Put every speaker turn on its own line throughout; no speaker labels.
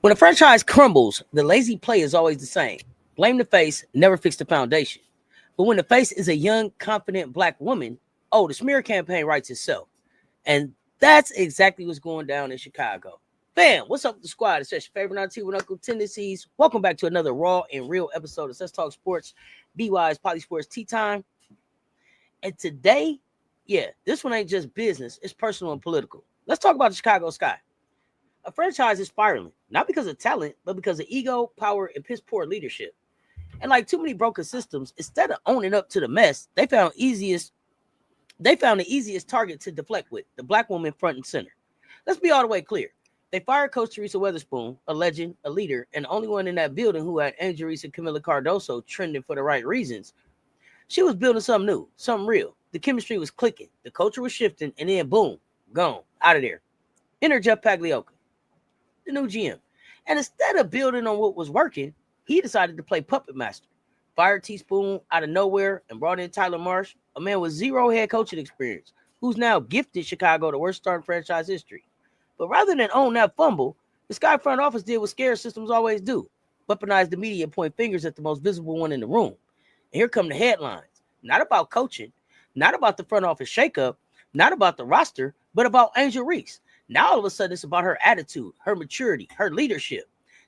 When a franchise crumbles, the lazy play is always the same. Blame the face, never fix the foundation. But when the face is a young, confident black woman, the smear campaign writes itself. And that's exactly what's going down in Chicago. Bam, what's up with the squad? It's your favorite auntie with Uncle Tendencies. Welcome back to another raw and real episode of CessTalksSports, BWISE PoliSports Tea Time. And today, this one ain't just business, it's personal and political. Let's talk about the Chicago Sky. A franchise is spiraling, not because of talent, but because of ego, power, and piss poor leadership. And like too many broken systems, instead of owning up to the mess, they found the easiest target to deflect with, the black woman front and center. Let's be all the way clear. They fired Coach Teresa Weatherspoon, a legend, a leader, and the only one in that building who had Angel Reese and Camila Cardoso trending for the right reasons. She was building something new, something real. The chemistry was clicking, the culture was shifting, and then boom, gone, out of there. Enter Jeff Pagliocca, the new GM. And instead of building on what was working, he decided to play puppet master. Fired Teaspoon out of nowhere and brought in Tyler Marsh, a man with zero head coaching experience, who's now gifted Chicago the worst start in franchise history. But rather than own that fumble, the Sky front office did what scare systems always do: weaponize the media and point fingers at the most visible one in the room. And here come the headlines. Not about coaching, not about the front office shakeup, not about the roster, but about Angel Reese. Now all of a sudden it's about her attitude, her maturity, her leadership.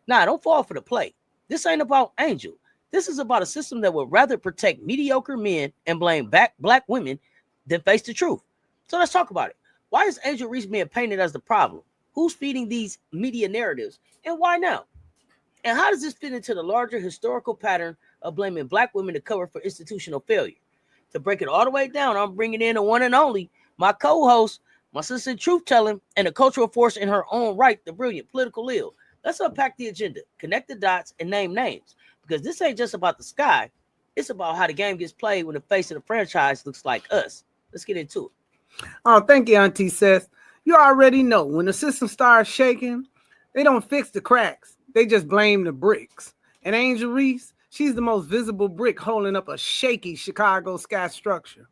Nah, don't fall for the play. This ain't about Angel. This is about a system that would rather protect mediocre men and blame black women than face the truth. So let's talk about it. Why is Angel Reese being painted as the problem? Who's feeding these media narratives? And why now? And how does this fit into the larger historical pattern of blaming black women to cover for institutional failure? To break it all the way down, I'm bringing in the one and only, my co-host, my sister truth-telling, and a cultural force in her own right, the brilliant political Lil. Let's unpack the agenda, connect the dots, and name names. Because this ain't just about the Sky. It's about how the game gets played when the face of the franchise looks like us. Let's get into it.
Oh, thank you, Auntie Seth. You already know when the system starts shaking, they don't fix the cracks. They just blame the bricks. And Angel Reese, she's the most visible brick holding up a shaky Chicago Sky structure.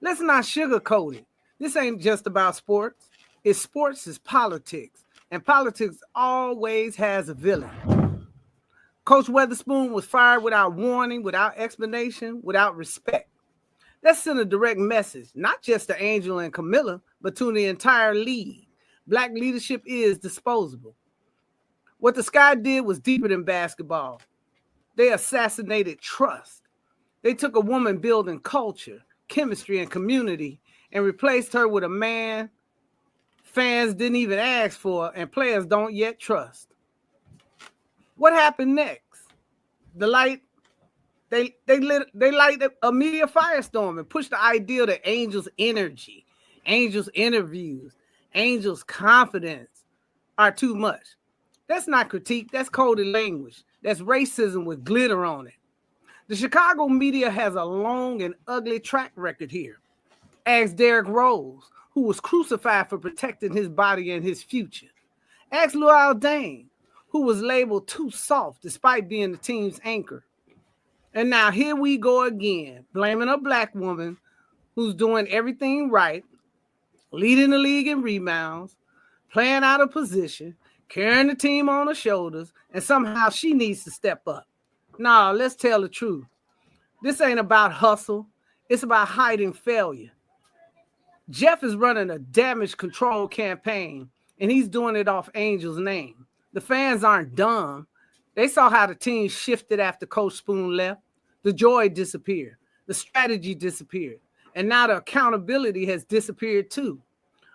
Let's not sugarcoat it. This ain't just about sports. It's sports is politics. And politics always has a villain. Coach Weatherspoon was fired without warning, without explanation, without respect. That sent a direct message, not just to Angel and Camilla, but to the entire league. Black leadership is disposable. What the Sky did was deeper than basketball. They assassinated trust. They took a woman building culture, chemistry, and community and replaced her with a man fans didn't even ask for and players don't yet trust. What happened next? They light a media firestorm and pushed the idea that Angel's energy, Angel's interviews, Angel's confidence are too much. That's not critique. That's coded language. That's racism with glitter on it. The Chicago media has a long and ugly track record here. Ask Derrick Rose, who was crucified for protecting his body and his future. Ask Luol Deng, who was labeled too soft despite being the team's anchor. And now here we go again, blaming a black woman who's doing everything right, leading the league in rebounds, playing out of position, carrying the team on her shoulders, and somehow she needs to step up. Nah, let's tell the truth. This ain't about hustle. It's about hiding failure. Jeff is running a damage control campaign, and he's doing it off Angel's name. The fans aren't dumb. They saw how the team shifted after Coach Spoon left. The joy disappeared. The strategy disappeared. And now the accountability has disappeared too.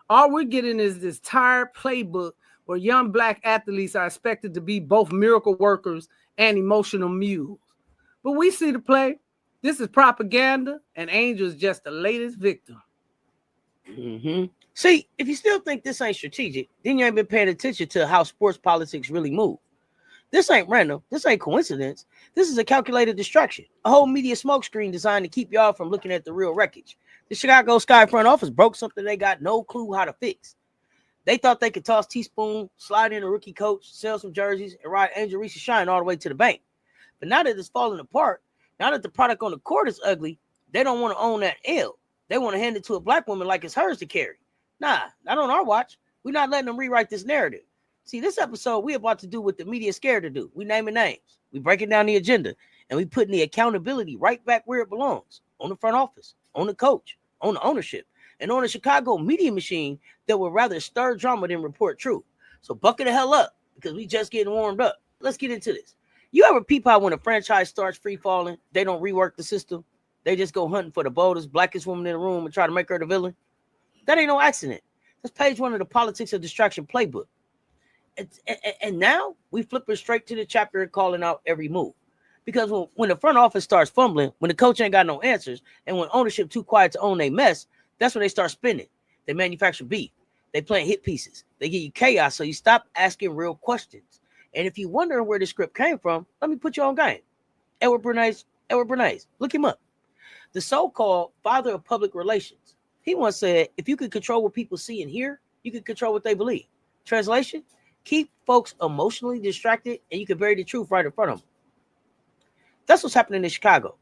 All we're getting is this tired playbook where young black athletes are expected to be both miracle workers and emotional mules. But we see the play. This is propaganda, and Angel is just the latest victim.
See, if you still think this ain't strategic, then you ain't been paying attention to how sports politics really move. This ain't random. This ain't coincidence. This is a calculated distraction, a whole media smokescreen designed to keep y'all from looking at the real wreckage. The Chicago Sky front office broke something they got no clue how to fix. They thought they could toss Teaspoon, slide in a rookie coach, sell some jerseys, and ride Angel Reese's shine all the way to the bank. But now that it's falling apart, now that the product on the court is ugly, they don't want to own that L. They want to hand it to a black woman like it's hers to carry. Nah, not on our watch. We're not letting them rewrite this narrative. See, this episode, we about to do what the media scared to do. We naming names. We breaking down the agenda. And we putting the accountability right back where it belongs. On the front office, on the coach, on the ownership, and on the Chicago media machine that would rather stir drama than report truth. So buckle the hell up, because we just getting warmed up. Let's get into this. You ever peep out when a franchise starts free falling, they don't rework the system? They just go hunting for the boldest, blackest woman in the room and try to make her the villain? That ain't no accident. That's page 1 of the Politics of Distraction playbook. And now we flipping straight to the chapter and calling out every move. Because when the front office starts fumbling, when the coach ain't got no answers, and when ownership too quiet to own their mess, that's when they start spinning. They manufacture beef. They plant hit pieces. They give you chaos, so you stop asking real questions. And if you're wondering where the script came from, let me put you on game. Edward Bernays, look him up. The so-called father of public relations. He once said, if you could control what people see and hear, you could control what they believe. Translation, keep folks emotionally distracted and you can bury the truth right in front of them. That's what's happening in Chicago.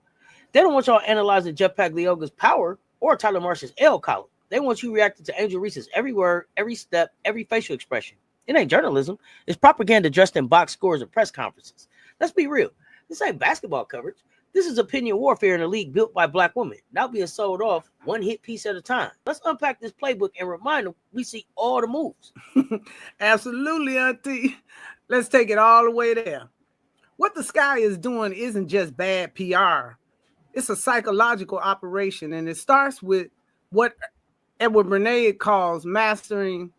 They don't want y'all analyzing Jeff Pagliocca's power or Tyler Marsh's L column. They want you reacting to Angel Reese's every word, every step, every facial expression. It ain't journalism. It's propaganda dressed in box scores and press conferences. Let's be real. This ain't basketball coverage. This is opinion warfare in a league built by black women, now being sold off one hit piece at a time. Let's unpack this playbook and remind them we see all the moves.
Absolutely, Auntie. Let's take it all the way there. What the Sky is doing isn't just bad PR. It's a psychological operation, and it starts with what Edward Bernays calls mastering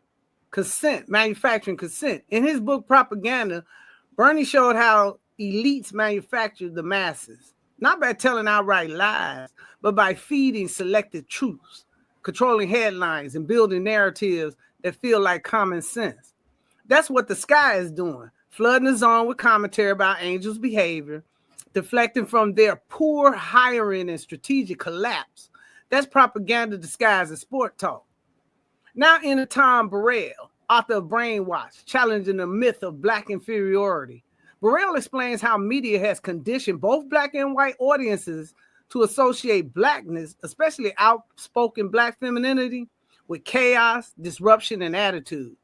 consent, manufacturing consent. In his book, Propaganda, Bernie showed how elites manufacture the masses, not by telling outright lies, but by feeding selected truths, controlling headlines, and building narratives that feel like common sense. That's what the Sky is doing, flooding the zone with commentary about Angel's behavior, deflecting from their poor hiring and strategic collapse. That's propaganda disguised as sport talk. Now enter Tom Burrell, author of Brainwash, challenging the myth of black inferiority. Burrell explains how media has conditioned both black and white audiences to associate blackness, especially outspoken black femininity, with chaos, disruption, and attitude.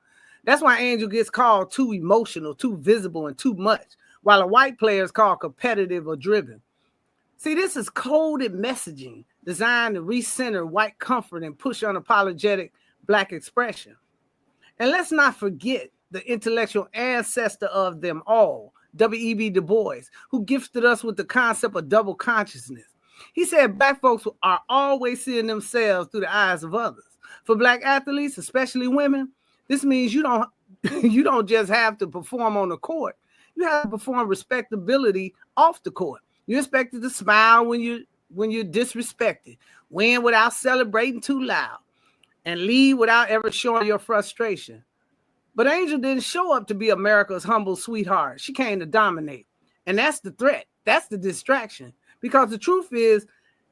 That's why Angel gets called too emotional, too visible, and too much, while a white player is called competitive or driven. See, this is coded messaging designed to recenter white comfort and push unapologetic black expression. And let's not forget the intellectual ancestor of them all, W.E.B. Du Bois, who gifted us with the concept of double consciousness. He said black folks are always seeing themselves through the eyes of others. For black athletes, especially women, this means you don't just have to perform on the court. You have to perform respectability off the court. You're expected to smile when you're disrespected, win without celebrating too loud, and lead without ever showing your frustration. But Angel didn't show up to be America's humble sweetheart. She came to dominate. And that's the threat. That's the distraction. Because the truth is,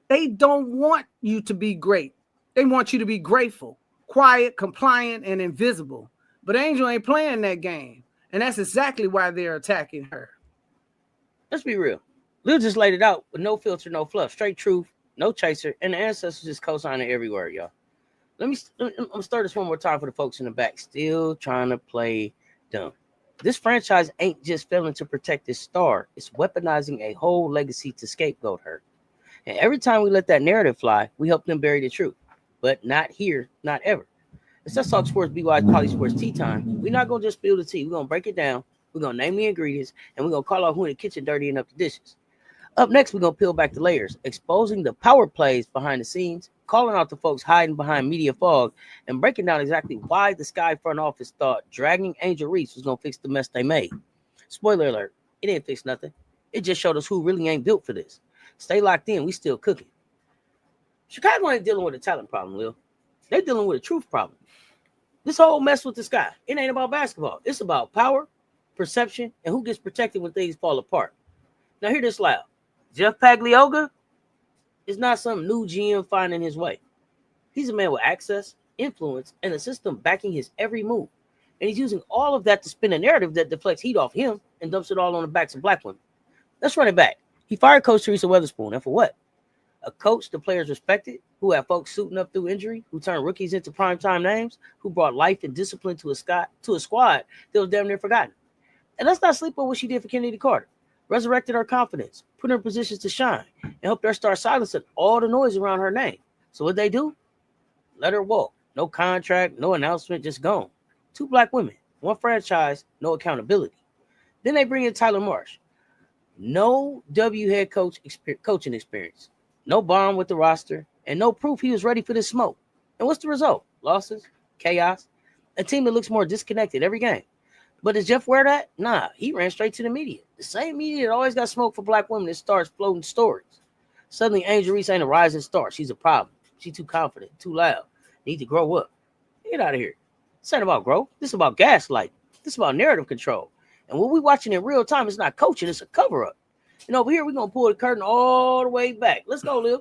they don't want you to be great. They want you to be grateful, quiet, compliant, and invisible. But Angel ain't playing that game. And that's exactly why they're attacking her.
Let's be real. Lil just laid it out with no filter, no fluff, straight truth, no chaser, and the ancestors just co-signing every word, y'all. I'm gonna start this one more time for the folks in the back still trying to play dumb. This franchise ain't just failing to protect its star. It's weaponizing a whole legacy to scapegoat her. And every time we let that narrative fly, we help them bury the truth. But not here, not ever. It's CessTalksSports BWISE PoliSports Tea Time. We're not going to just spill the tea. We're going to break it down. We're going to name the ingredients. And we're going to call out who in the kitchen dirtying up the dishes. Up next, we're going to peel back the layers, exposing the power plays behind the scenes, calling out the folks hiding behind media fog, and breaking down exactly why the Sky front office thought dragging Angel Reese was going to fix the mess they made. Spoiler alert, it didn't fix nothing. It just showed us who really ain't built for this. Stay locked in. We still cooking. Chicago ain't dealing with a talent problem, Lil. They're dealing with a truth problem. This whole mess with the Sky, it ain't about basketball. It's about power, perception, and who gets protected when things fall apart. Now hear this loud. Jeff Pagliocca is not some new GM finding his way. He's a man with access, influence, and a system backing his every move. And he's using all of that to spin a narrative that deflects heat off him and dumps it all on the backs of black women. Let's run it back. He fired Coach Teresa Weatherspoon, and for what? A coach the players respected, who had folks suiting up through injury, who turned rookies into primetime names, who brought life and discipline to a squad that was damn near forgotten. And let's not sleep on what she did for Kennedy Carter. Resurrected her confidence, put her in positions to shine, and helped her start silencing all the noise around her name. So what they do? Let her walk. No contract, no announcement, just gone. 2 black women, 1 franchise, no accountability. Then they bring in Tyler Marsh. No W head coaching experience. No bond with the roster, and no proof he was ready for this smoke. And what's the result? Losses, chaos, a team that looks more disconnected every game. But does Jeff wear that? Nah, he ran straight to the media. The same media that always got smoke for black women that starts floating stories. Suddenly, Angel Reese ain't a rising star. She's a problem. She's too confident, too loud. Need to grow up. Get out of here. This ain't about growth. This is about gaslighting. This is about narrative control. And what we're watching in real time is not coaching. It's a cover-up. And over here, we're going to pull the curtain all the way back. Let's go, Liv.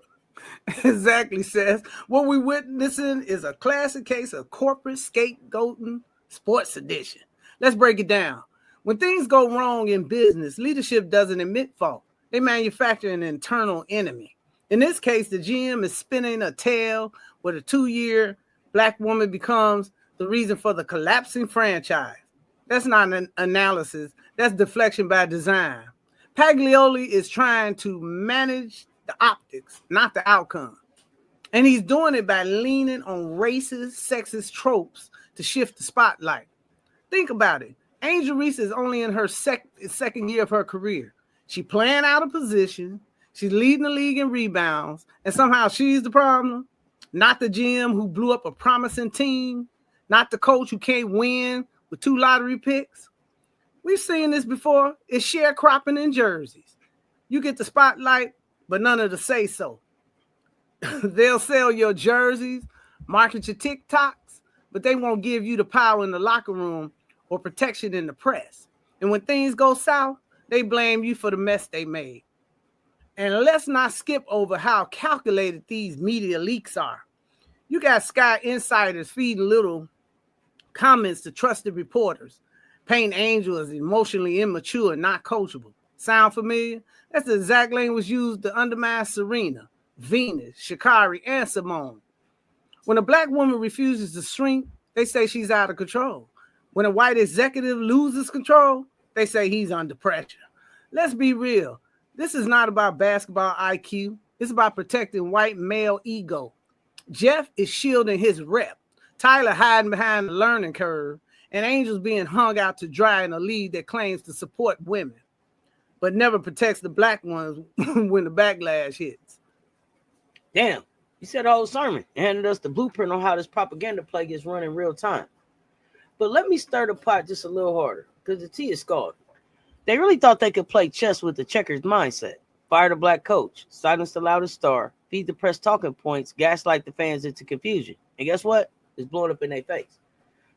Exactly, Seth. What we're witnessing is a classic case of corporate scapegoating sports edition. Let's break it down. When things go wrong in business, leadership doesn't admit fault. They manufacture an internal enemy. In this case, the GM is spinning a tale where the 2-year black woman becomes the reason for the collapsing franchise. That's not an analysis. That's deflection by design. Paglioli is trying to manage the optics, not the outcome. And he's doing it by leaning on racist, sexist tropes to shift the spotlight. Think about it. Angel Reese is only in her second year of her career. She's playing out of position. She's leading the league in rebounds. And somehow she's the problem. Not the GM who blew up a promising team. Not the coach who can't win with 2 lottery picks. We've seen this before. It's sharecropping in jerseys. You get the spotlight, but none of the say-so. They'll sell your jerseys, market your TikToks, but they won't give you the power in the locker room or protection in the press. And when things go south, they blame you for the mess they made. And let's not skip over how calculated these media leaks are. You got Sky insiders feeding little comments to trusted reporters, painting Angel as emotionally immature and not coachable. Sound familiar? That's the exact language used to undermine Serena, Venus, Sha'Carri, and Simone. When a black woman refuses to shrink, they say she's out of control. When a white executive loses control, they say he's under pressure. Let's be real. This is not about basketball IQ. It's about protecting white male ego. Jeff is shielding his rep. Tyler hiding behind the learning curve. And Angel's being hung out to dry in a league that claims to support women, but never protects the black ones when the backlash hits.
Damn, you said the whole sermon and handed us the blueprint on how this propaganda play gets run in real time. But let me stir the pot just a little harder, because the tea is scalding. They really thought they could play chess with the checkers mindset. Fire the black coach, silence the loudest star, feed the press talking points, gaslight the fans into confusion. And guess what? It's blowing up in their face.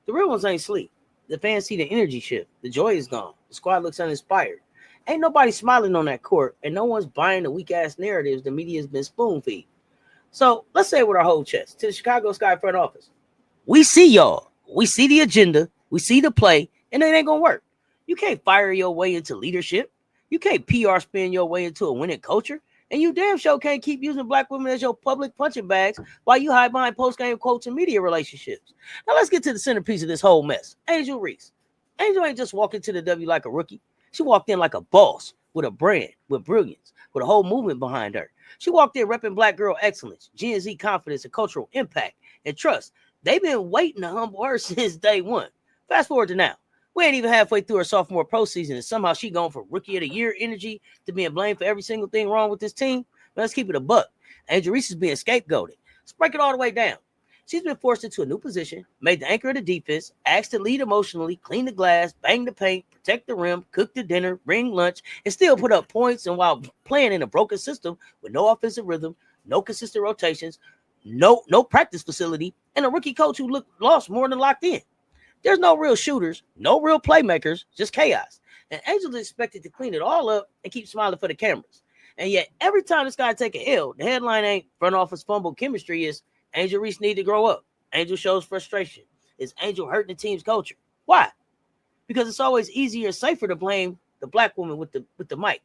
The real ones ain't sleep. The fans see the energy shift. The joy is gone. The squad looks uninspired. Ain't nobody smiling on that court, and no one's buying the weak-ass narratives the media's been spoon-feed. So let's say it with our whole chest to the Chicago Sky front office. We see y'all. We see the agenda. We see the play, and it ain't going to work. You can't fire your way into leadership. You can't PR spin your way into a winning culture. And you damn sure can't keep using black women as your public punching bags while you hide behind post-game quotes and media relationships. Now let's get to the centerpiece of this whole mess. Angel Reese. Angel ain't just walked into the W like a rookie. She walked in like a boss with a brand, with brilliance, with a whole movement behind her. She walked in repping black girl excellence, Gen Z confidence, and cultural impact and trust. They've been waiting to humble her since day one. Fast forward to now. We ain't even halfway through her sophomore pro season, and somehow she going from rookie of the year energy to being blamed for every single thing wrong with this team. But let's keep it a buck. Angel Reese is being scapegoated. Let's break it all the way down. She's been forced into a new position, made the anchor of the defense, asked to lead emotionally, clean the glass, bang the paint, protect the rim, cook the dinner, bring lunch, and still put up points. And while playing in a broken system with no offensive rhythm, no consistent rotations, no practice facility, and a rookie coach who looked lost more than locked in. There's no real shooters, no real playmakers, just chaos. And Angel is expected to clean it all up and keep smiling for the cameras. And yet, every time this guy take a L, the headline ain't front office fumble chemistry, is Angel Reese need to grow up. Angel shows frustration. Is Angel hurting the team's culture? Why? Because it's always easier and safer to blame the black woman with the mic.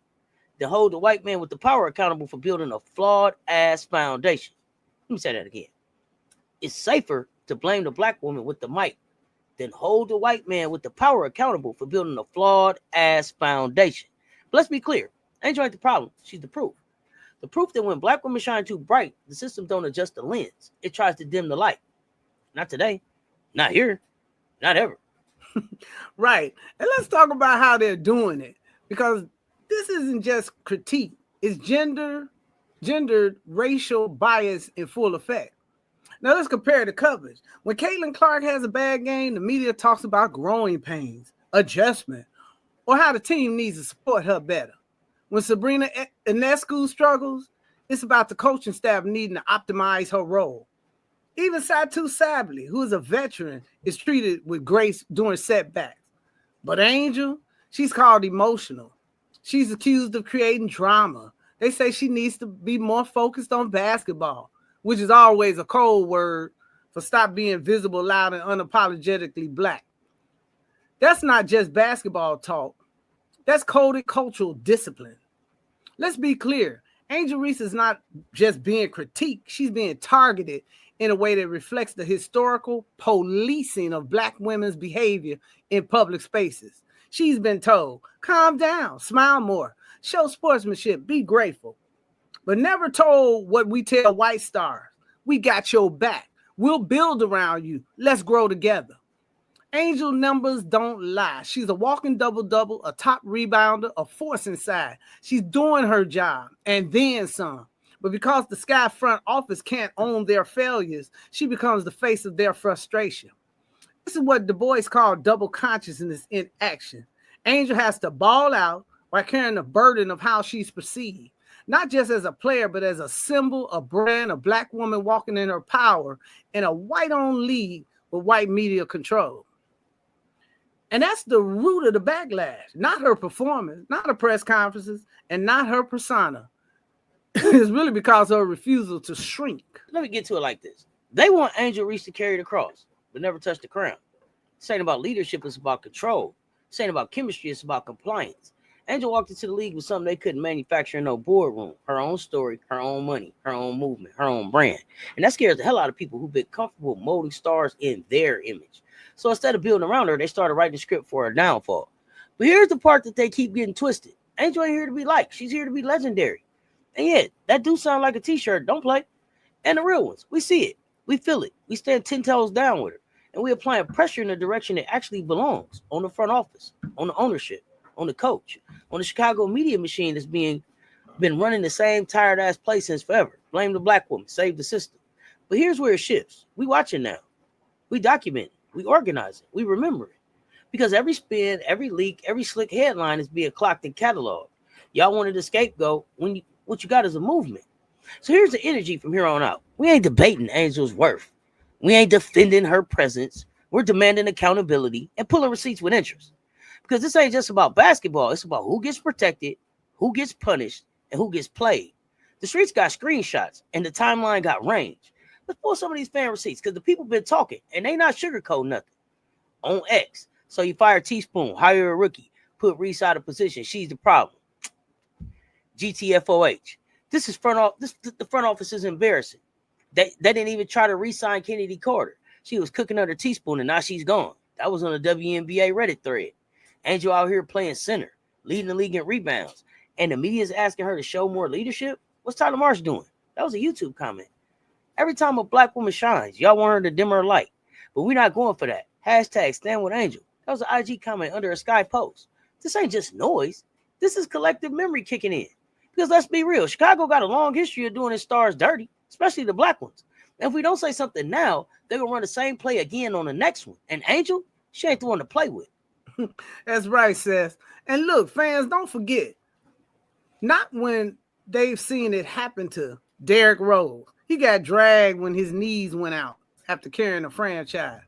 then hold the white man with the power accountable for building a flawed-ass foundation. Let me say that again. It's safer to blame the black woman with the might than hold the white man with the power accountable for building a flawed-ass foundation. But let's be clear. Angel ain't the problem. She's the proof. The proof that when black women shine too bright, the system don't adjust the lens. It tries to dim the light. Not today. Not here. Not ever.
Right. And let's talk about how they're doing it. Because this isn't just critique. It's gendered racial bias in full effect. Now let's compare the coverage. When Caitlin Clark has a bad game, the media talks about growing pains, adjustment, or how the team needs to support her better. When Sabrina Ionescu struggles, it's about the coaching staff needing to optimize her role. Even Satu Sably, who is a veteran, is treated with grace during setbacks. But Angel, she's called emotional. She's accused of creating drama. They say she needs to be more focused on basketball, which is always a code word for stop being visible, loud, and unapologetically black. That's not just basketball talk. That's coded cultural discipline. Let's be clear. Angel Reese is not just being critiqued. She's being targeted in a way that reflects the historical policing of black women's behavior in public spaces. She's been told, calm down, smile more, show sportsmanship, be grateful. But never told what we tell white stars. We got your back. We'll build around you. Let's grow together. Angel numbers don't lie. She's a walking double-double, a top rebounder, a force inside. She's doing her job and then some. But because the Sky front office can't own their failures, she becomes the face of their frustration. This is what Du Bois called double consciousness in action. Angel has to ball out while carrying the burden of how she's perceived. Not just as a player, but as a symbol, a brand, a black woman walking in her power in a white-owned league with white media control. And that's the root of the backlash, not her performance, not her press conferences, and not her persona. It's really because of her refusal to shrink.
Let me get to it like this. They want Angel Reese to carry the cross, but never touch the crown. This ain't about leadership, it's about control. This ain't about chemistry, it's about compliance. Angel walked into the league with something they couldn't manufacture in no boardroom. Her own story, her own money, her own movement, her own brand. And that scares the hell out of people who've been comfortable molding stars in their image. So instead of building around her, they started writing a script for her downfall. But here's the part that they keep getting twisted. Angel ain't here to be liked. She's here to be legendary. And yet, that do sound like a t-shirt. Don't play. And the real ones, we see it. We feel it. We stand 10 toes down with her. And we applying pressure in the direction it actually belongs. On the front office, on the ownership, on the coach, on the Chicago media machine that's been running the same tired-ass play since forever. Blame the black woman. Save the system. But here's where it shifts. We watching now. We document it. We organize it. We remember it. Because every spin, every leak, every slick headline is being clocked and cataloged. Y'all wanted a scapegoat when what you got is a movement. So here's the energy from here on out. We ain't debating Angel's worth. We ain't defending her presence. We're demanding accountability and pulling receipts with interest. Because this ain't just about basketball. It's about who gets protected, who gets punished, and who gets played. The streets got screenshots, and the timeline got range. Let's pull some of these fan receipts because the people been talking, and they not sugarcoating nothing. On X, so you fire Teaspoon, hire a rookie, put Reese out of position. She's the problem. GTFOH. This is the front office is embarrassing. They didn't even try to re-sign Kennedy Carter. She was cooking under Teaspoon, and now she's gone. That was on the WNBA Reddit thread. Angel out here playing center, leading the league in rebounds, and the media is asking her to show more leadership. What's Tyler Marsh doing? That was a YouTube comment. Every time a black woman shines, y'all want her to dim her light, but we're not going for that. Hashtag stand with Angel. That was an IG comment under a Sky post. This ain't just noise. This is collective memory kicking in. Because let's be real, Chicago got a long history of doing its stars dirty, especially the black ones. And if we don't say something now, they're going to run the same play again on the next one. And Angel, she ain't the one to play with.
That's right, Seth. And look, fans, don't forget, not when they've seen it happen to Derrick Rose. He got dragged when his knees went out after carrying a franchise.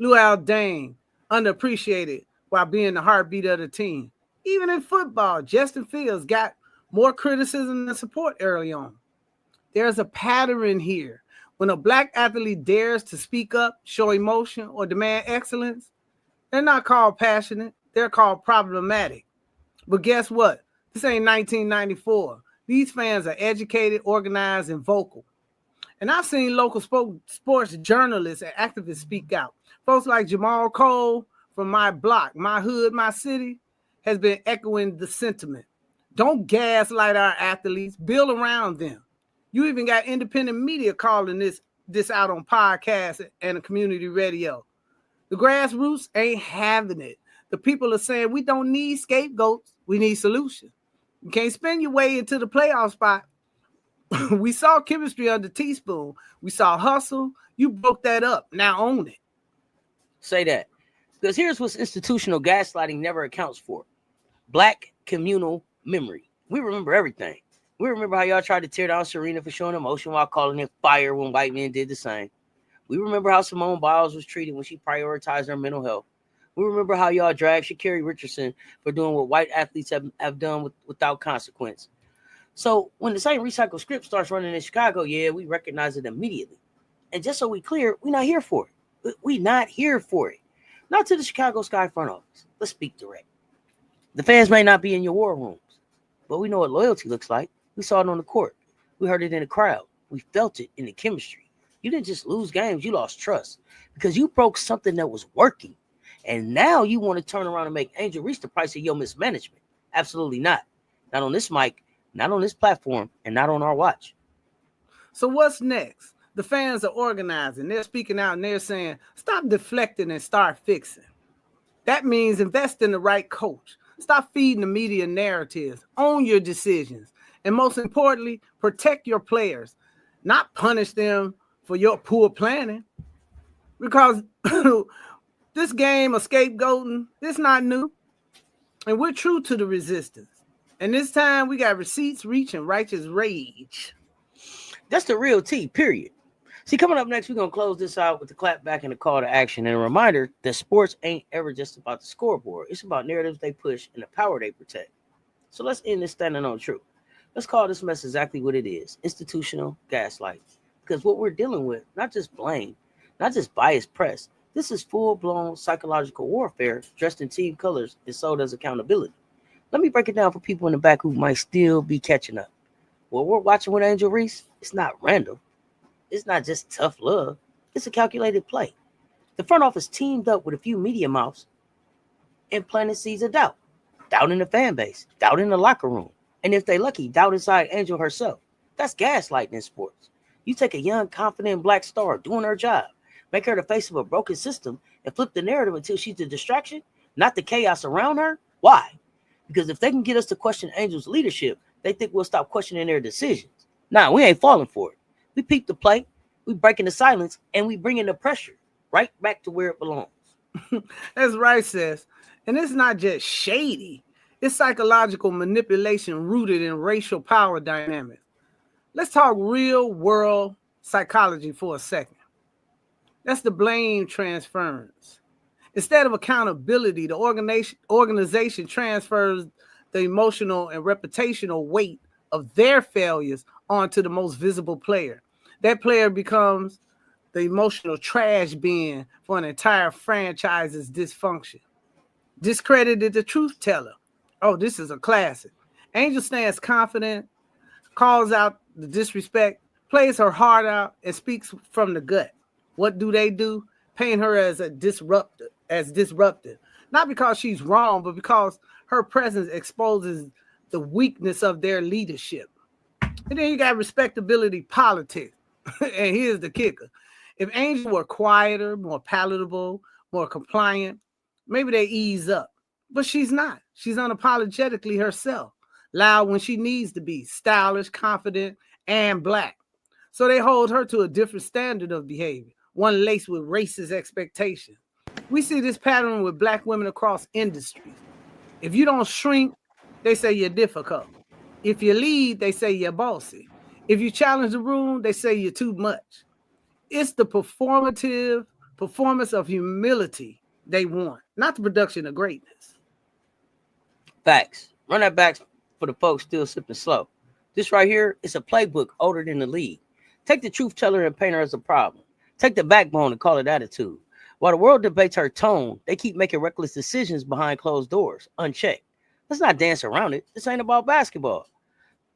Luol Deng, underappreciated while being the heartbeat of the team. Even in football, Justin Fields got more criticism than support early on. There's a pattern here. When a black athlete dares to speak up, show emotion, or demand excellence, they're not called passionate. They're called problematic. But guess what? This ain't 1994. These fans are educated, organized, and vocal. And I've seen local sports journalists and activists speak out. Folks like Jamal Cole from my block, my hood, my city, has been echoing the sentiment. Don't gaslight our athletes, build around them. You even got independent media calling this out on podcasts and community radio. The grassroots ain't having it. The people are saying we don't need scapegoats, we need solutions. You can't spend your way into the playoff spot. We saw chemistry under Teaspoon. We saw hustle. You broke that up. Now own it.
Say that. Because here's what institutional gaslighting never accounts for. Black communal memory. We remember everything. We remember how y'all tried to tear down Serena for showing emotion while calling it fire when white men did the same. We remember how Simone Biles was treated when she prioritized her mental health. We remember how y'all dragged Sha'Carri Richardson for doing what white athletes have done without consequence. So when the same recycled script starts running in Chicago, yeah, we recognize it immediately. And just so we clear, we're not here for it. We're not here for it. Not to the Chicago Sky front office. Let's speak direct. The fans may not be in your war rooms, but we know what loyalty looks like. We saw it on the court. We heard it in the crowd. We felt it in the chemistry. You didn't just lose games. You lost trust because you broke something that was working. And now you want to turn around and make Angel Reese the price of your mismanagement. Absolutely not. Not on this mic, not on this platform, and not on our watch.
So what's next? The fans are organizing. They're speaking out and they're saying, stop deflecting and start fixing. That means invest in the right coach. Stop feeding the media narratives. Own your decisions. And most importantly, protect your players. Not punish them for your poor planning. Because this game of scapegoating, it's not new. And we're true to the resistance. And this time we got receipts, reach, and righteous rage.
That's the real tea, period. See, coming up next, we're going to close this out with the clap back and the call to action. And a reminder that sports ain't ever just about the scoreboard. It's about narratives they push and the power they protect. So let's end this standing on truth. Let's call this mess exactly what it is. Institutional gaslight. Because what we're dealing with, not just blame, not just biased press. This is full-blown psychological warfare dressed in team colors and sold as accountability. Let me break it down for people in the back who might still be catching up. What we're watching with Angel Reese, it's not random. It's not just tough love. It's a calculated play. The front office teamed up with a few media mouths and planted seeds of doubt. Doubt in the fan base. Doubt in the locker room. And if they lucky, doubt inside Angel herself. That's gaslighting in sports. You take a young, confident black star doing her job, make her the face of a broken system, and flip the narrative until she's the distraction, not the chaos around her. Why? Because if they can get us to question Angel's leadership, they think we'll stop questioning their decisions. Nah, we ain't falling for it. We peep the play, we breaking the silence, and we bringing the pressure right back to where it belongs.
That's right, Cess. And it's not just shady. It's psychological manipulation rooted in racial power dynamics. Let's talk real world psychology for a second. That's the blame transference. Instead of accountability, the organization transfers the emotional and reputational weight of their failures onto the most visible player. That player becomes the emotional trash bin for an entire franchise's dysfunction. Discredited the truth teller. Oh, this is a classic. Angel stands confident, calls out the disrespect, plays her heart out, and speaks from the gut. What do? Paint her as disruptive. Not because she's wrong, but because her presence exposes the weakness of their leadership. And then you got respectability politics. And here's the kicker. If Angel were quieter, more palatable, more compliant, maybe they ease up. But she's not. She's unapologetically herself. Loud when she needs to be. Stylish, confident, and black. So they hold her to a different standard of behavior. One laced with racist expectations. We see this pattern with black women across industries. If you don't shrink, they say you're difficult. If you lead, they say you're bossy. If you challenge the room, they say you're too much. It's the performance of humility they want, not the production of greatness.
Facts. Run that back for the folks still sipping slow. This right here is a playbook older than the league. Take the truth teller and paint her as a problem. Take the backbone and call it attitude. While the world debates her tone, they keep making reckless decisions behind closed doors, unchecked. Let's not dance around it. This ain't about basketball.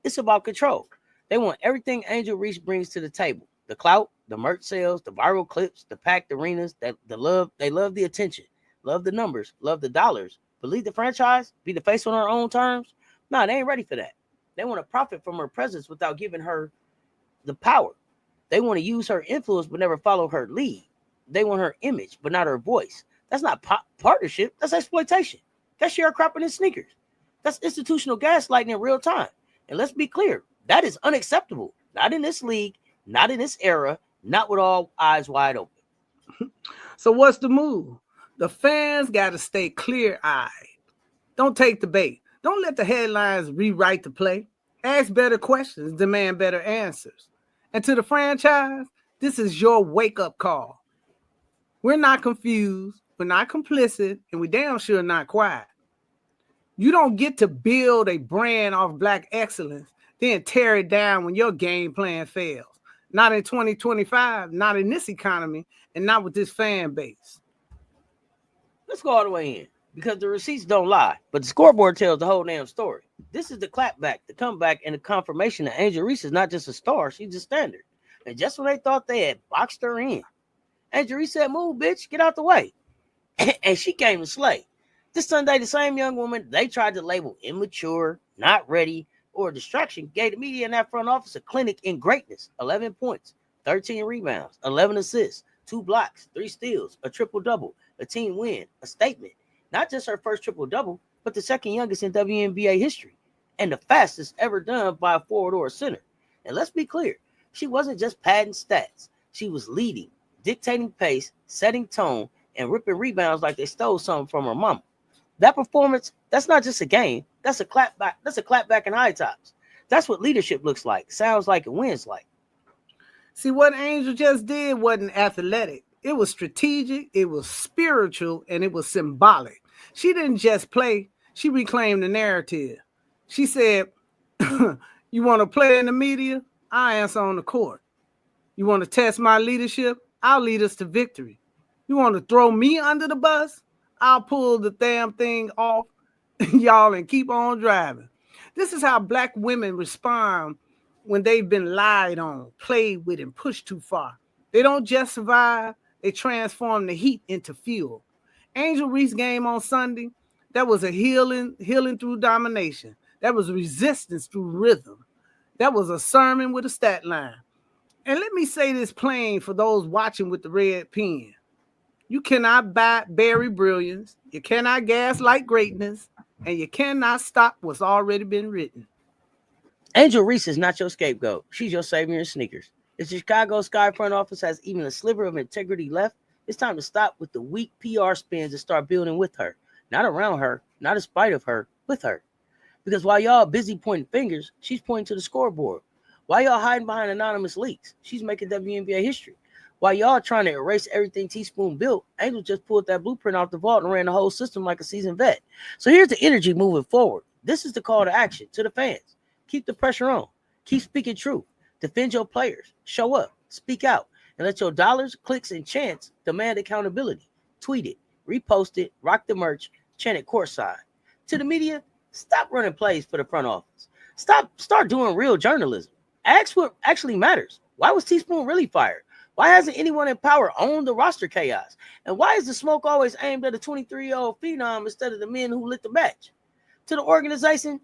It's about control. They want everything Angel Reese brings to the table. The clout, the merch sales, the viral clips, the packed arenas, the love. They love the attention, love the numbers, love the dollars. But lead the franchise, be the face on her own terms? Nah, they ain't ready for that. They want to profit from her presence without giving her the power. They want to use her influence but never follow her lead. They want her image but not her voice. That's not partnership. That's exploitation. That's sharecropping in sneakers. That's institutional gaslighting in real time. And let's be clear, that is unacceptable. Not in this league, not in this era, not with all eyes wide open.
So what's the move? The fans got to stay clear-eyed. Don't take the bait. Don't let the headlines rewrite the play. Ask better questions, demand better answers. And to the franchise, this is your wake-up call. We're not confused, we're not complicit, and we damn sure not quiet. You don't get to build a brand off Black excellence, then tear it down when your game plan fails. Not in 2025, not in this economy, and not with this fan base.
Let's go all the way in, because the receipts don't lie, but the scoreboard tells the whole damn story. This is the clapback, the comeback, and the confirmation that Angel Reese is not just a star, she's a standard. And just when they thought they had boxed her in, Angel Reese said, "Move, bitch, get out the way." And she came to slay. This Sunday, the same young woman they tried to label immature, not ready, or a distraction gave the media in that front office a clinic in greatness. 11 points, 13 rebounds, 11 assists, 2 blocks, 3 steals, a triple-double, a team win, a statement. Not just her first triple-double, but the second youngest in WNBA history, and the fastest ever done by a forward or a center. And let's be clear, she wasn't just padding stats. She was leading, dictating pace, setting tone, and ripping rebounds like they stole something from her mama. That performance, that's not just a game. That's a clapback. That's a clapback in high tops. That's what leadership looks like, sounds like, and wins like.
See, what Angel just did wasn't athletic. It was strategic, it was spiritual, and it was symbolic. She didn't just play. She reclaimed the narrative. She said, you want to play in the media? I answer on the court. You want to test my leadership? I'll lead us to victory. You want to throw me under the bus? I'll pull the damn thing off, y'all, and keep on driving. This is how Black women respond when they've been lied on, played with, and pushed too far. They don't just survive, they transform the heat into fuel. Angel Reese game on Sunday, that was a healing through domination. That was resistance through rhythm. That was a sermon with a stat line. And let me say this plain for those watching with the red pen. You cannot bury brilliance, you cannot gaslight greatness, and you cannot stop what's already been written.
Angel Reese is not your scapegoat. She's your savior in sneakers. If the Chicago Sky front office has even a sliver of integrity left, it's time to stop with the weak PR spins and start building with her. Not around her, not in spite of her, with her. Because while y'all busy pointing fingers, she's pointing to the scoreboard. While y'all hiding behind anonymous leaks, she's making WNBA history. While y'all trying to erase everything Teaspoon built, Angel just pulled that blueprint off the vault and ran the whole system like a seasoned vet. So here's the energy moving forward. This is the call to action to the fans. Keep the pressure on. Keep speaking truth. Defend your players. Show up. Speak out. And let your dollars, clicks, and chants demand accountability. Tweet it. Repost it. Rock the merch. Chant it courtside. To the media, stop running plays for the front office. Start doing real journalism. Ask what actually matters. Why was Teaspoon really fired? Why hasn't anyone in power owned the roster chaos? And why is the smoke always aimed at a 23-year-old phenom instead of the men who lit the match? To the organization,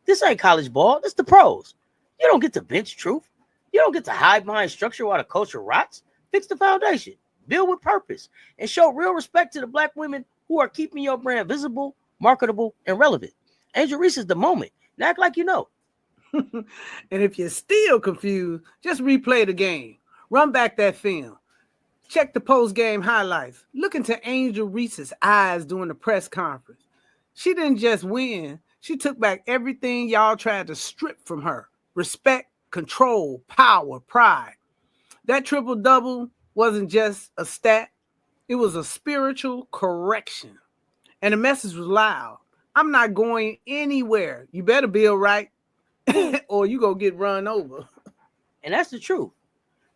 this ain't college ball. This the pros. You don't get to bench truth. You don't get to hide behind structure while the culture rots. Fix the foundation. Build with purpose. And show real respect to the Black women who are keeping your brand visible, marketable, and relevant. Angel Reese is the moment. Now act like you know.
And if you're still confused, just replay the game. Run back that film. Check the post-game highlights. Look into Angel Reese's eyes during the press conference. She didn't just win. She took back everything y'all tried to strip from her. Respect, control, power, pride. That triple-double wasn't just a stat. It was a spiritual correction. And the message was loud. I'm not going anywhere. You better build right. Or you gonna get run over.
And that's the truth.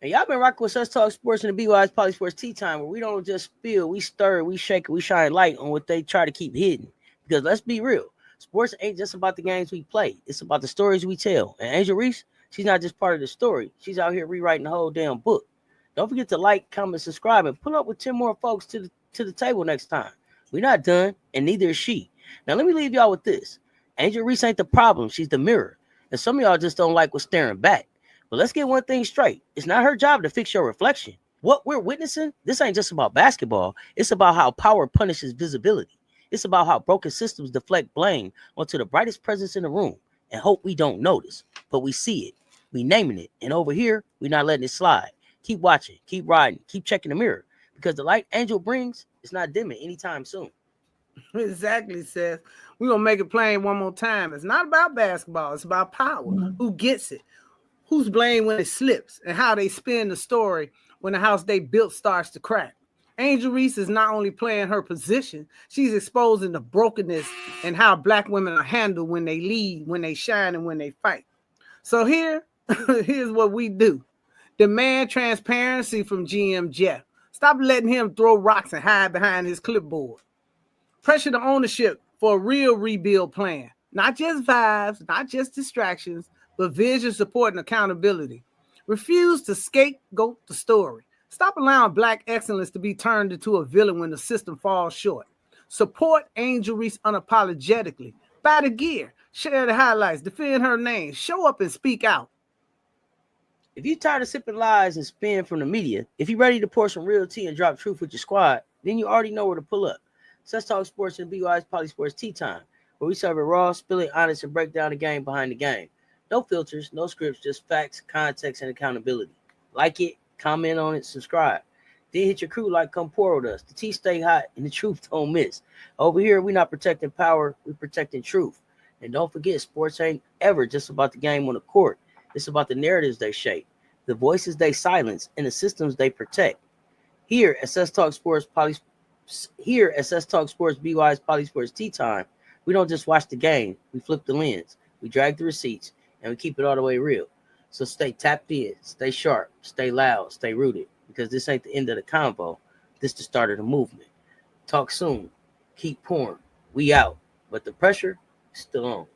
And y'all been rocking with CessTalksSports and the BWISE PoliSports Tea Time, where we don't just spill, we stir, we shake, we shine light on what they try to keep hidden. Because let's be real, sports ain't just about the games we play. It's about the stories we tell. And Angel Reese, she's not just part of the story. She's out here rewriting the whole damn book. Don't forget to like, comment, subscribe, and pull up with 10 more folks to the table next time. We're not done, and neither is she. Now, let me leave y'all with this. Angel Reese ain't the problem. She's the mirror. And some of y'all just don't like what's staring back. But let's get one thing straight. It's not her job to fix your reflection. What we're witnessing, this ain't just about basketball. It's about how power punishes visibility. It's about how broken systems deflect blame onto the brightest presence in the room and hope we don't notice. But we see it. We naming it. And over here, we're not letting it slide. Keep watching. Keep riding. Keep checking the mirror. Because the light Angel brings, it's not dimming anytime soon.
Exactly, Seth. We're going to make it plain one more time. It's not about basketball. It's about power. Who gets it? Who's blamed when it slips? And how they spin the story when the house they built starts to crack. Angel Reese is not only playing her position, she's exposing the brokenness and how Black women are handled when they lead, when they shine, and when they fight. So here's what we do. Demand transparency from GM Jeff. Stop letting him throw rocks and hide behind his clipboard. Pressure the ownership for a real rebuild plan. Not just vibes, not just distractions, but vision, support, and accountability. Refuse to scapegoat the story. Stop allowing Black excellence to be turned into a villain when the system falls short. Support Angel Reese unapologetically. Buy the gear. Share the highlights. Defend her name. Show up and speak out.
If you're tired of sipping lies and spin from the media, if you're ready to pour some real tea and drop truth with your squad, then you already know where to pull up. CessTalksSports and BWISE PoliSports Tea Time, where we serve it raw, spill it honest, and break down the game behind the game. No filters, no scripts, just facts, context, and accountability. Like it, comment on it, subscribe. Then hit your crew like come pour with us. The tea stay hot and the truth don't miss. Over here, we're not protecting power, we're protecting truth. And don't forget, sports ain't ever just about the game on the court. It's about the narratives they shape, the voices they silence, and the systems they protect. Here at CessTalksSports BWISE PoliSports Tea Time, we don't just watch the game, we flip the lens, we drag the receipts, and we keep it all the way real. So stay tapped in, stay sharp, stay loud, stay rooted, because this ain't the end of the convo. This the start of the movement. Talk soon. Keep pouring. We out. But the pressure is still on.